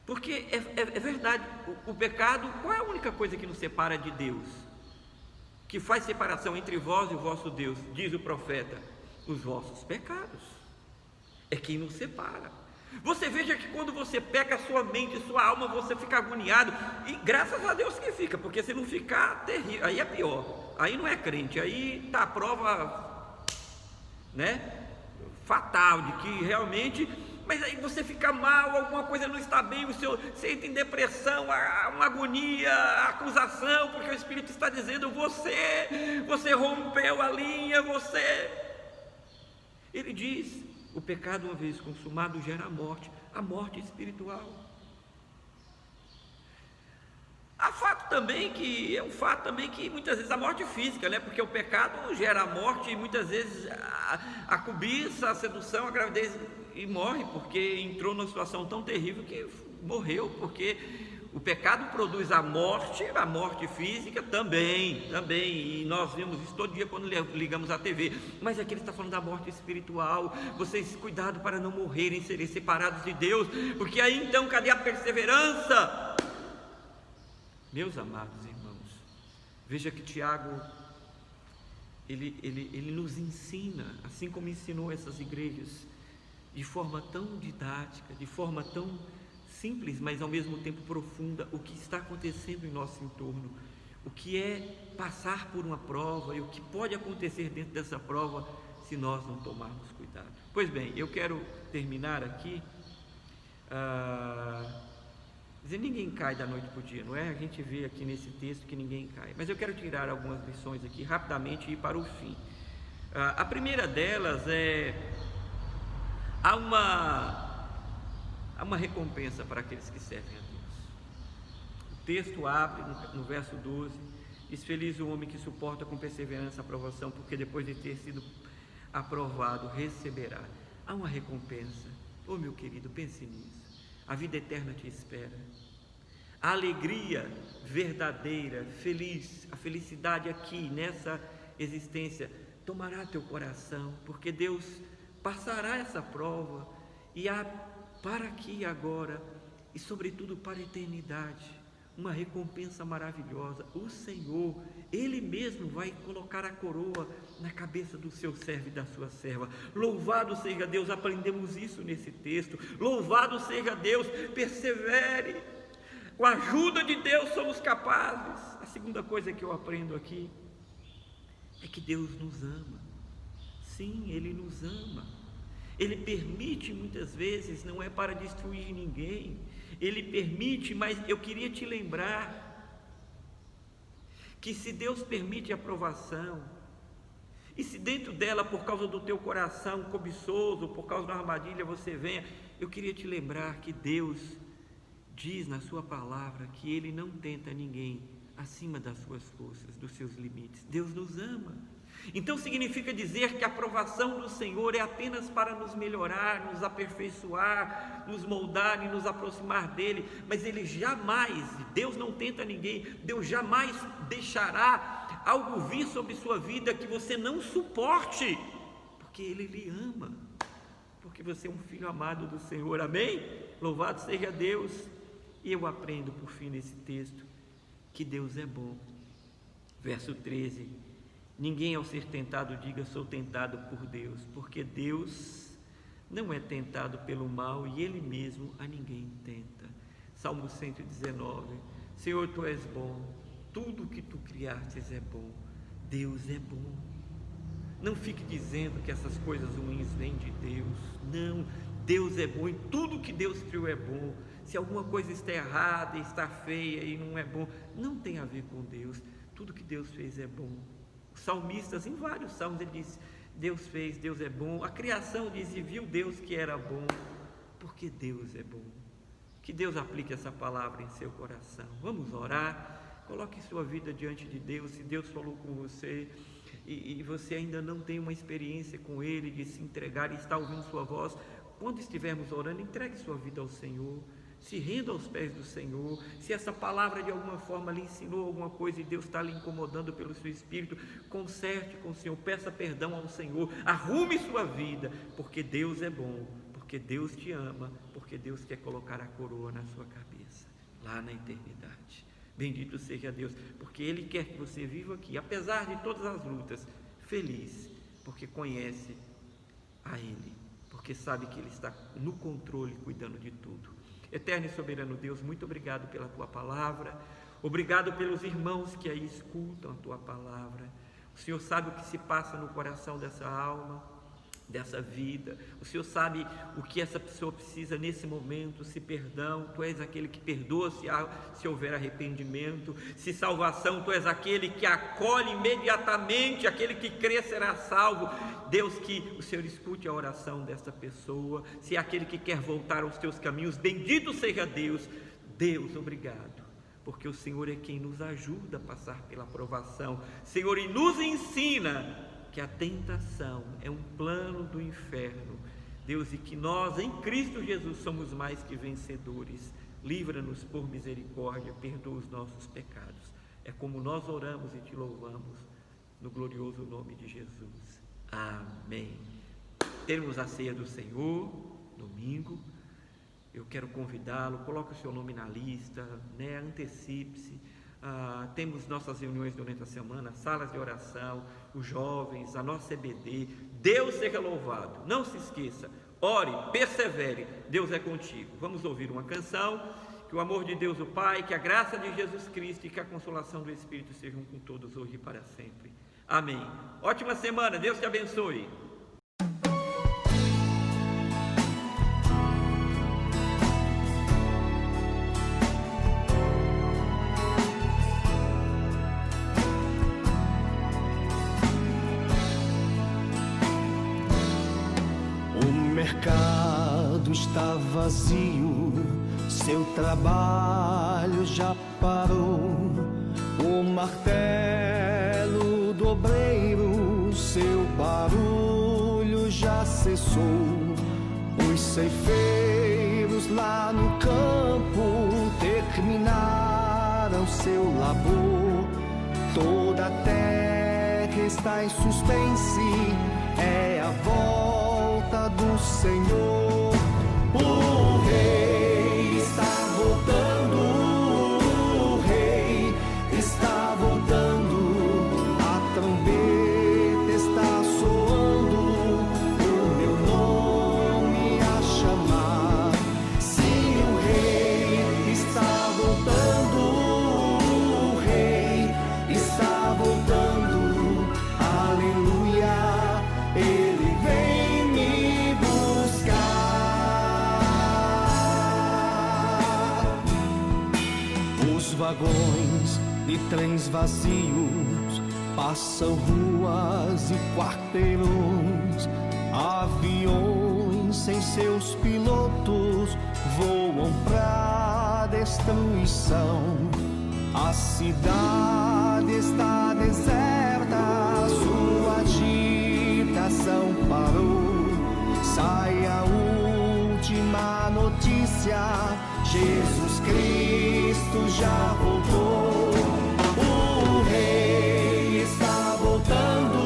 Porque é verdade, o pecado, qual é a única coisa que nos separa de Deus? Que faz separação entre vós e o vosso Deus, diz o profeta, os vossos pecados, é quem nos separa. Você veja que quando você peca, sua mente, sua alma, você fica agoniado, e graças a Deus que fica, porque se não ficar, terrível, aí é pior, aí não é crente, aí está a prova, né, fatal, de que realmente, mas aí você fica mal, alguma coisa não está bem, você entra em depressão, uma agonia, acusação, porque o Espírito está dizendo, você rompeu a linha, ele diz, o pecado uma vez consumado gera a morte espiritual. Há fato também que muitas vezes a morte física, né? Porque o pecado gera a morte, e muitas vezes a cobiça, a sedução, a gravidez, e morre, porque entrou numa situação tão terrível que morreu, porque o pecado produz a morte física também, e nós vemos isso todo dia quando ligamos a TV, mas aqui ele está falando da morte espiritual. Vocês, cuidado para não morrerem, serem separados de Deus, porque aí então, cadê a perseverança? Meus amados irmãos, veja que Tiago, ele nos ensina, assim como ensinou essas igrejas, de forma tão didática, de forma tão simples, mas ao mesmo tempo profunda, o que está acontecendo em nosso entorno, o que é passar por uma prova e o que pode acontecer dentro dessa prova se nós não tomarmos cuidado. Pois bem, eu quero terminar aqui dizendo: ninguém cai da noite para o dia, não é? A gente vê aqui nesse texto que ninguém cai, mas eu quero tirar algumas lições aqui rapidamente e ir para o fim. A primeira delas há uma recompensa para aqueles que servem a Deus. O texto abre no verso 12, diz: feliz o homem que suporta com perseverança a aprovação, porque depois de ter sido aprovado, receberá. Há uma recompensa. Oh, meu querido, pense nisso. A vida eterna te espera. A alegria verdadeira, feliz, a felicidade aqui, nessa existência, tomará teu coração, porque Deus passará essa prova, e há para aqui e agora, e sobretudo para a eternidade, uma recompensa maravilhosa. O Senhor, Ele mesmo vai colocar a coroa na cabeça do seu servo e da sua serva. Louvado seja Deus, aprendemos isso nesse texto. Louvado seja Deus, persevere. Com a ajuda de Deus somos capazes. A segunda coisa que eu aprendo aqui é que Deus nos ama. Sim, Ele nos ama. Ele permite muitas vezes, não é para destruir ninguém. Ele permite, mas eu queria te lembrar que se Deus permite a provação, e se dentro dela, por causa do teu coração cobiçoso, por causa da armadilha você venha, eu queria te lembrar que Deus diz na sua palavra que Ele não tenta ninguém acima das suas forças, dos seus limites. Deus nos ama. Então significa dizer que a aprovação do Senhor é apenas para nos melhorar, nos aperfeiçoar, nos moldar e nos aproximar dEle, mas Ele jamais, Deus não tenta ninguém, Deus jamais deixará algo vir sobre sua vida que você não suporte, porque Ele lhe ama, porque você é um filho amado do Senhor, amém? Louvado seja Deus. E eu aprendo por fim nesse texto que Deus é bom. Verso 13: ninguém ao ser tentado diga sou tentado por Deus, porque Deus não é tentado pelo mal e Ele mesmo a ninguém tenta. Salmo 119: Senhor, Tu és bom, tudo o que Tu criastes é bom. Deus é bom. Não fique dizendo que essas coisas ruins vêm de Deus. Não, Deus é bom e tudo que Deus criou é bom. Se alguma coisa está errada, está feia e não é bom, não tem a ver com Deus. Tudo que Deus fez é bom. Os salmistas, em vários salmos, ele diz: Deus fez, Deus é bom. A criação diz: e viu Deus que era bom, porque Deus é bom. Que Deus aplique essa palavra em seu coração. Vamos orar. Coloque sua vida diante de Deus. Se Deus falou com você e você ainda não tem uma experiência com Ele de se entregar e está ouvindo sua voz, quando estivermos orando, entregue sua vida ao Senhor. Se renda aos pés do Senhor. Se essa palavra de alguma forma lhe ensinou alguma coisa e Deus está lhe incomodando pelo seu espírito, conserte com o Senhor, peça perdão ao Senhor, arrume sua vida, porque Deus é bom, porque Deus te ama, porque Deus quer colocar a coroa na sua cabeça, lá na eternidade. Bendito seja Deus, porque Ele quer que você viva aqui, apesar de todas as lutas, feliz, porque conhece a Ele, porque sabe que Ele está no controle, cuidando de tudo. Eterno e soberano Deus, muito obrigado pela Tua palavra, obrigado pelos irmãos que aí escutam a Tua palavra. O Senhor sabe o que se passa no coração dessa alma, dessa vida. O Senhor sabe o que essa pessoa precisa nesse momento, se perdão, Tu és aquele que perdoa se houver arrependimento, se salvação, Tu és aquele que acolhe imediatamente, aquele que crê será salvo. Deus, que o Senhor escute a oração dessa pessoa, se é aquele que quer voltar aos Teus caminhos, bendito seja Deus. Deus, obrigado, porque o Senhor é quem nos ajuda a passar pela provação, Senhor, e nos ensina que a tentação é um plano do inferno, Deus, e que nós em Cristo Jesus somos mais que vencedores. Livra-nos por misericórdia, perdoa os nossos pecados. É como nós oramos e Te louvamos, no glorioso nome de Jesus. Amém. Termos a ceia do Senhor, domingo. Eu quero convidá-lo, coloque o seu nome na lista, né? Antecipe-se. Temos nossas reuniões durante a semana, salas de oração, os jovens, a nossa EBD. Deus seja louvado. Não se esqueça, ore, persevere, Deus é contigo. Vamos ouvir uma canção. Que o amor de Deus o Pai, que a graça de Jesus Cristo e que a consolação do Espírito sejam com todos hoje e para sempre. Amém. Ótima semana, Deus te abençoe. O mercado está vazio, seu trabalho já parou. O martelo do obreiro, seu barulho já cessou. Os ceifeiros lá no campo terminaram seu labor. Toda a terra está em suspense, é a volta do Senhor. O rei está voltando, o rei está voltando. A trombeta está soando, o meu nome a chamar. Sim, o rei está voltando, o rei está voltando. Aleluia, ele vem me buscar. Os vagões de trens vazios passam ruas e quarteirões. Aviões sem seus pilotos voam pra destruição. A cidade está deserta, sua agitação parou. Sai a última notícia, Jesus Cristo já voltou. O rei está voltando,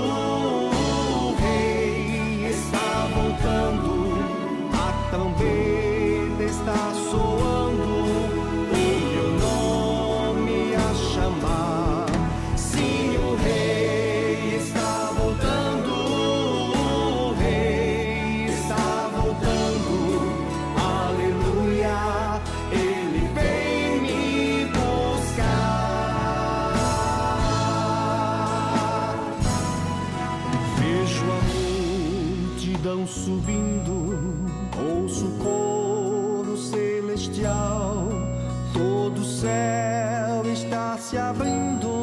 o rei está voltando. A trombeta está soando, o meu nome a chamar. Sim, o rei está voltando, o rei está voltando. Aleluia, ele vem me buscar. Vejo a multidão subindo, ouço o coro celestial. Todo o céu está se abrindo.